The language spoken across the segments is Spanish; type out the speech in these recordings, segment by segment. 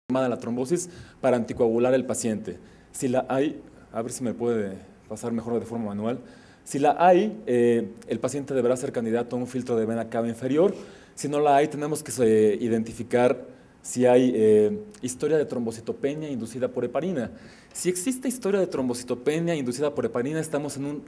la trombosis para anticoagular el paciente. Si la hay, a ver si me puede pasar mejor de forma manual. Si la hay, el paciente deberá ser candidato a un filtro de vena cava inferior. Si no la hay, tenemos que identificar si hay historia de trombocitopenia inducida por heparina. Si existe historia de trombocitopenia inducida por heparina, estamos en un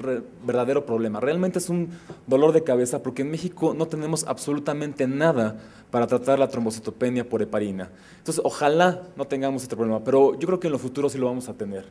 verdadero problema. Realmente es un dolor de cabeza porque en México no tenemos absolutamente nada para tratar la trombocitopenia por heparina. Entonces, ojalá no tengamos este problema, pero yo creo que en lo futuro sí lo vamos a tener.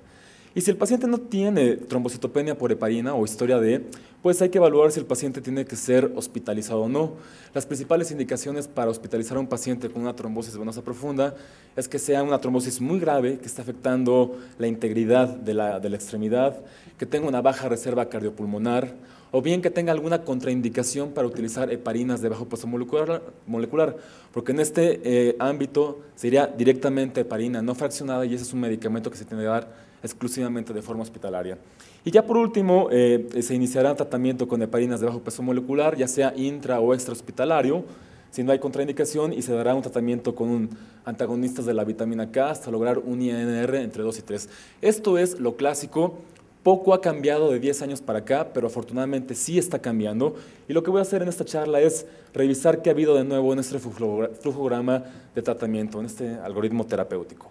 Y si el paciente no tiene trombocitopenia por heparina o historia de, pues hay que evaluar si el paciente tiene que ser hospitalizado o no. Las principales indicaciones para hospitalizar a un paciente con una trombosis venosa profunda es que sea una trombosis muy grave, que esté afectando la integridad de la extremidad, que tenga una baja reserva cardiopulmonar, o bien que tenga alguna contraindicación para utilizar heparinas de bajo peso molecular, porque en este ámbito sería directamente heparina no fraccionada y ese es un medicamento que se tiene que dar exclusivamente de forma hospitalaria. Y ya por último, se iniciará tratamiento con heparinas de bajo peso molecular, ya sea intra o extrahospitalario, si no hay contraindicación, y se dará un tratamiento con antagonistas de la vitamina K hasta lograr un INR entre 2 y 3. Esto es lo clásico. Poco ha cambiado de 10 años para acá, pero afortunadamente sí está cambiando. Y lo que voy a hacer en esta charla es revisar qué ha habido de nuevo en este flujograma de tratamiento, en este algoritmo terapéutico.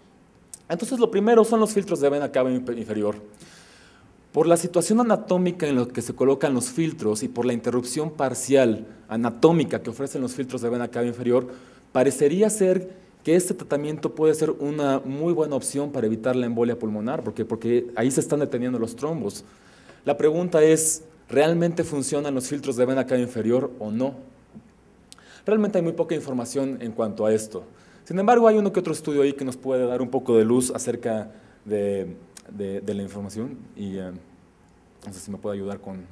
Entonces, lo primero son los filtros de vena cava inferior. Por la situación anatómica en la que se colocan los filtros y por la interrupción parcial anatómica que ofrecen los filtros de vena cava inferior, parecería ser que este tratamiento puede ser una muy buena opción para evitar la embolia pulmonar, porque ahí se están deteniendo los trombos. La pregunta es, ¿realmente funcionan los filtros de vena cava inferior o no? Realmente hay muy poca información en cuanto a esto. Sin embargo, hay uno que otro estudio ahí que nos puede dar un poco de luz acerca de la información y no sé si me puede ayudar con...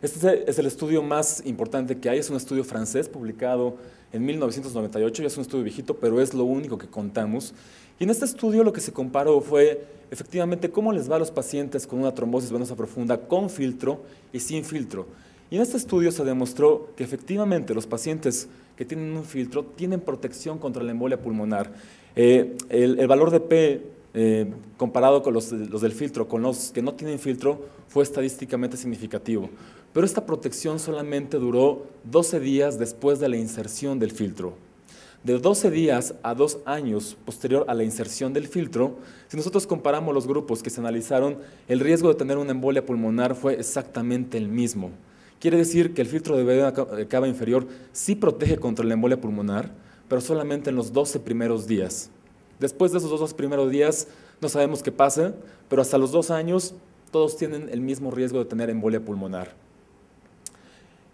Este es el estudio más importante que hay, es un estudio francés publicado en 1998, ya es un estudio viejito, pero es lo único que contamos. Y en este estudio lo que se comparó fue efectivamente cómo les va a los pacientes con una trombosis venosa profunda con filtro y sin filtro. Y en este estudio se demostró que efectivamente los pacientes que tienen un filtro tienen protección contra la embolia pulmonar. El valor de P comparado con los del filtro, con los que no tienen filtro, fue estadísticamente significativo. Pero esta protección solamente duró 12 días después de la inserción del filtro. De 12 días a 2 años posterior a la inserción del filtro, si nosotros comparamos los grupos que se analizaron, el riesgo de tener una embolia pulmonar fue exactamente el mismo. Quiere decir que el filtro de vena cava inferior sí protege contra la embolia pulmonar, pero solamente en los 12 primeros días. Después de esos 12 primeros días no sabemos qué pasa, pero hasta los 2 años todos tienen el mismo riesgo de tener embolia pulmonar.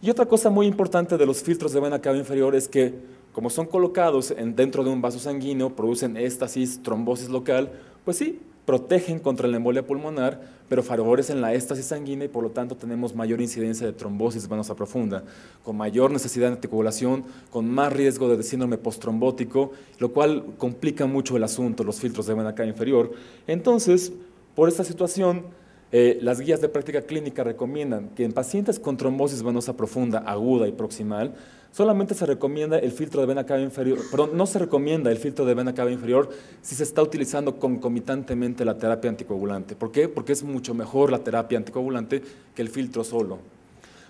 Y otra cosa muy importante de los filtros de vena cava inferior es que, como son colocados dentro de un vaso sanguíneo, producen éstasis, trombosis local, pues sí, protegen contra la embolia pulmonar, pero favorecen la éstasis sanguínea y por lo tanto tenemos mayor incidencia de trombosis venosa profunda, con mayor necesidad de anticoagulación, con más riesgo de síndrome postrombótico, lo cual complica mucho el asunto, los filtros de vena cava inferior. Entonces, por esta situación, las guías de práctica clínica recomiendan que en pacientes con trombosis venosa profunda, aguda y proximal, solamente se recomienda el filtro de vena cava inferior, perdón, no se recomienda el filtro de vena cava inferior si se está utilizando concomitantemente la terapia anticoagulante. ¿Por qué? Porque es mucho mejor la terapia anticoagulante que el filtro solo.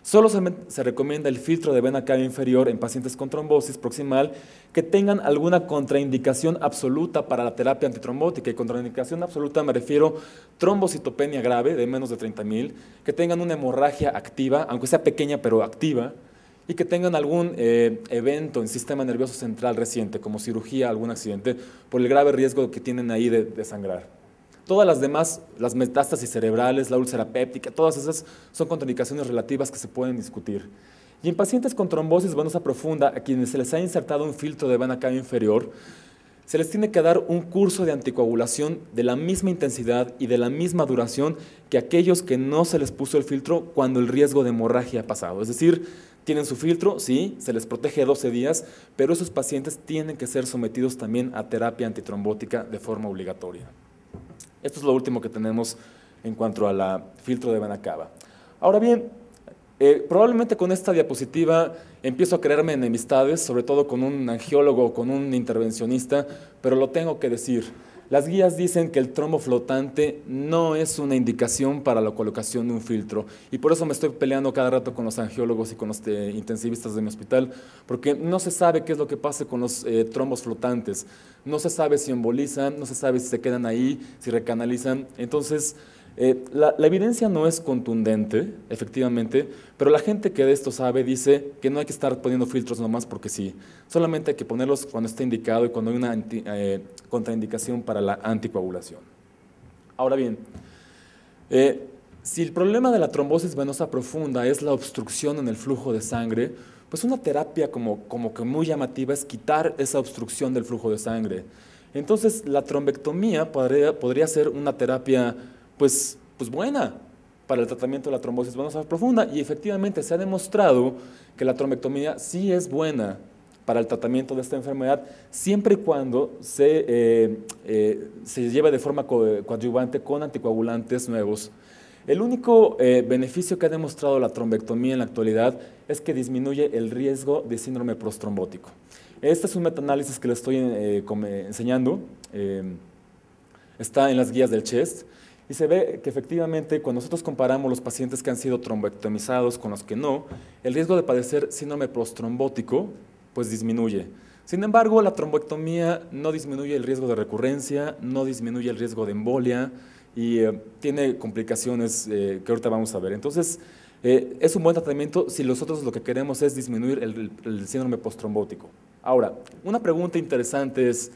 Solo se recomienda el filtro de vena cava inferior en pacientes con trombosis proximal que tengan alguna contraindicación absoluta para la terapia antitrombótica. Y contraindicación absoluta me refiero trombocitopenia grave de menos de 30,000, que tengan una hemorragia activa, aunque sea pequeña pero activa, y que tengan algún evento en sistema nervioso central reciente, como cirugía, algún accidente, por el grave riesgo que tienen ahí de sangrar. Todas las demás, las metástasis cerebrales, la úlcera péptica, todas esas son contraindicaciones relativas que se pueden discutir. Y en pacientes con trombosis venosa profunda, a quienes se les ha insertado un filtro de vena cava inferior, se les tiene que dar un curso de anticoagulación de la misma intensidad y de la misma duración que aquellos que no se les puso el filtro cuando el riesgo de hemorragia ha pasado. Es decir, tienen su filtro, sí, se les protege 12 días, pero esos pacientes tienen que ser sometidos también a terapia antitrombótica de forma obligatoria. Esto es lo último que tenemos en cuanto a la filtro de vena cava. Ahora bien, Probablemente con esta diapositiva empiezo a crearme enemistades, sobre todo con un angiólogo o con un intervencionista, pero lo tengo que decir. Las guías dicen que el trombo flotante no es una indicación para la colocación de un filtro, y por eso me estoy peleando cada rato con los angiólogos y con los intensivistas de mi hospital, porque no se sabe qué es lo que pasa con los trombos flotantes. No se sabe si embolizan, no se sabe si se quedan ahí, si recanalizan. Entonces, la evidencia no es contundente, efectivamente, pero la gente que de esto sabe dice que no hay que estar poniendo filtros nomás porque sí. Solamente hay que ponerlos cuando esté indicado y cuando hay una contraindicación para la anticoagulación. Ahora bien, si el problema de la trombosis venosa profunda es la obstrucción en el flujo de sangre, pues una terapia como que muy llamativa es quitar esa obstrucción del flujo de sangre. Entonces, la trombectomía podría ser una terapia pues buena para el tratamiento de la trombosis venosa profunda, y efectivamente se ha demostrado que la trombectomía sí es buena para el tratamiento de esta enfermedad, siempre y cuando se lleve de forma coadyuvante con anticoagulantes nuevos. El único beneficio que ha demostrado la trombectomía en la actualidad es que disminuye el riesgo de síndrome prostrombótico. Este es un metaanálisis que les estoy enseñando, está en las guías del CHEST, y se ve que efectivamente cuando nosotros comparamos los pacientes que han sido trombectomizados con los que no, el riesgo de padecer síndrome prostrombótico pues disminuye. Sin embargo, la trombectomía no disminuye el riesgo de recurrencia, no disminuye el riesgo de embolia y tiene complicaciones que ahorita vamos a ver. Entonces, es un buen tratamiento si nosotros lo que queremos es disminuir el síndrome prostrombótico. Ahora, una pregunta interesante es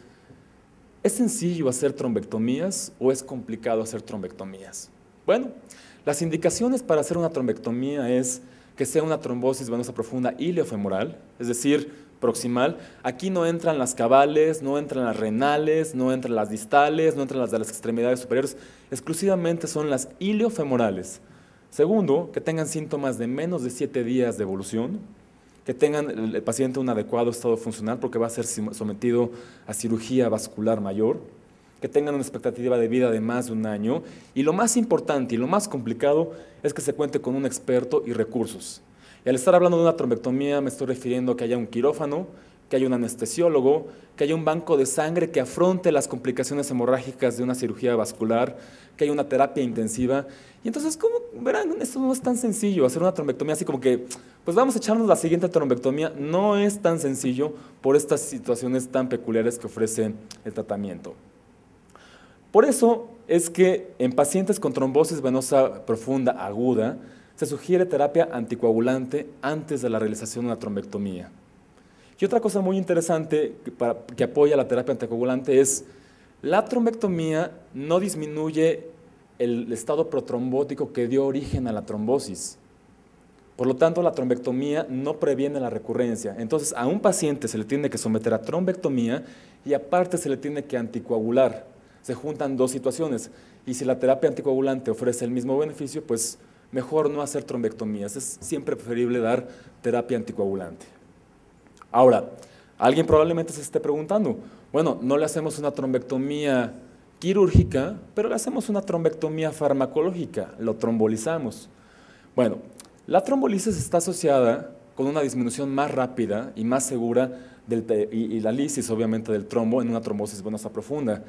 sencillo hacer trombectomías o es complicado hacer trombectomías? Bueno, las indicaciones para hacer una trombectomía es que sea una trombosis venosa profunda iliofemoral, es decir, proximal. Aquí no entran las cabales, no entran las renales, no entran las distales, no entran las de las extremidades superiores, exclusivamente son las iliofemorales. Segundo, que tengan síntomas de menos de 7 días de evolución, que tengan el paciente un adecuado estado funcional porque va a ser sometido a cirugía vascular mayor, que tengan una expectativa de vida de más de 1 año, y lo más importante y lo más complicado es que se cuente con un experto y recursos. Y al estar hablando de una trombectomía me estoy refiriendo a que haya un quirófano, que haya un anestesiólogo, que haya un banco de sangre que afronte las complicaciones hemorrágicas de una cirugía vascular, que haya una terapia intensiva. Y entonces, como verán, esto no es tan sencillo, hacer una trombectomía así como que, pues vamos a echarnos la siguiente trombectomía, no es tan sencillo por estas situaciones tan peculiares que ofrece el tratamiento. Por eso es que en pacientes con trombosis venosa profunda aguda, se sugiere terapia anticoagulante antes de la realización de una trombectomía. Y otra cosa muy interesante que apoya la terapia anticoagulante es la trombectomía no disminuye el estado protrombótico que dio origen a la trombosis. Por lo tanto, la trombectomía no previene la recurrencia. Entonces, a un paciente se le tiene que someter a trombectomía y aparte se le tiene que anticoagular. Se juntan dos situaciones y si la terapia anticoagulante ofrece el mismo beneficio, pues mejor no hacer trombectomías. Es siempre preferible dar terapia anticoagulante. Ahora, alguien probablemente se esté preguntando, bueno, no le hacemos una trombectomía quirúrgica, pero le hacemos una trombectomía farmacológica, lo trombolizamos. Bueno, la trombolisis está asociada con una disminución más rápida y más segura y la lisis, obviamente, del trombo en una trombosis venosa profunda.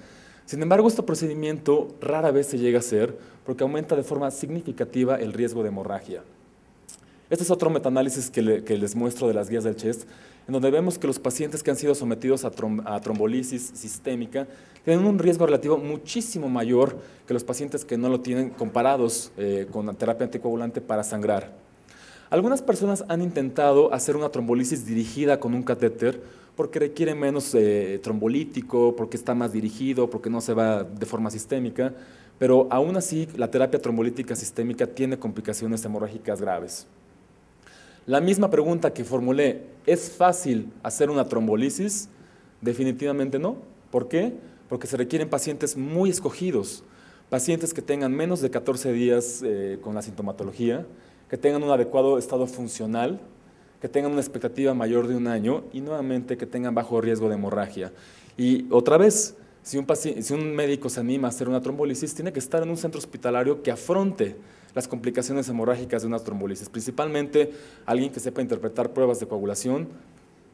Sin embargo, este procedimiento rara vez se llega a hacer porque aumenta de forma significativa el riesgo de hemorragia. Este es otro metaanálisis que les muestro de las guías del CHEST, en donde vemos que los pacientes que han sido sometidos a trombolisis sistémica tienen un riesgo relativo muchísimo mayor que los pacientes que no lo tienen comparados con la terapia anticoagulante para sangrar. Algunas personas han intentado hacer una trombolisis dirigida con un catéter porque requiere menos trombolítico, porque está más dirigido, porque no se va de forma sistémica, pero aún así la terapia trombolítica sistémica tiene complicaciones hemorrágicas graves. La misma pregunta que formulé, ¿es fácil hacer una trombolisis? Definitivamente no. ¿Por qué? Porque se requieren pacientes muy escogidos, pacientes que tengan menos de 14 días con la sintomatología, que tengan un adecuado estado funcional, que tengan una expectativa mayor de 1 año y nuevamente que tengan bajo riesgo de hemorragia. Y otra vez, si un médico se anima a hacer una trombolisis, tiene que estar en un centro hospitalario que afronte las complicaciones hemorrágicas de una trombolisis, principalmente alguien que sepa interpretar pruebas de coagulación.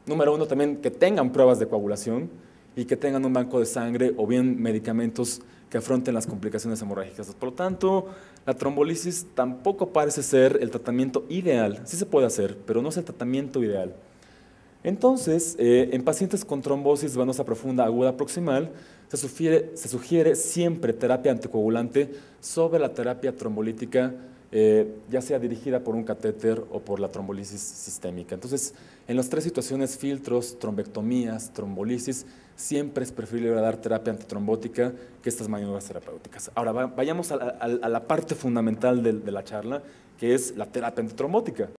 Número uno, también que tengan pruebas de coagulación y que tengan un banco de sangre o bien medicamentos que afronten las complicaciones hemorrágicas. Por lo tanto, la trombolisis tampoco parece ser el tratamiento ideal. Sí se puede hacer, pero no es el tratamiento ideal. Entonces, en pacientes con trombosis venosa profunda aguda proximal, se sugiere siempre terapia anticoagulante sobre la terapia trombolítica, ya sea dirigida por un catéter o por la trombolisis sistémica. Entonces, en las tres situaciones, filtros, trombectomías, trombolisis, siempre es preferible dar terapia antitrombótica que estas maniobras terapéuticas. Ahora, vayamos a la parte fundamental de la charla, que es la terapia antitrombótica.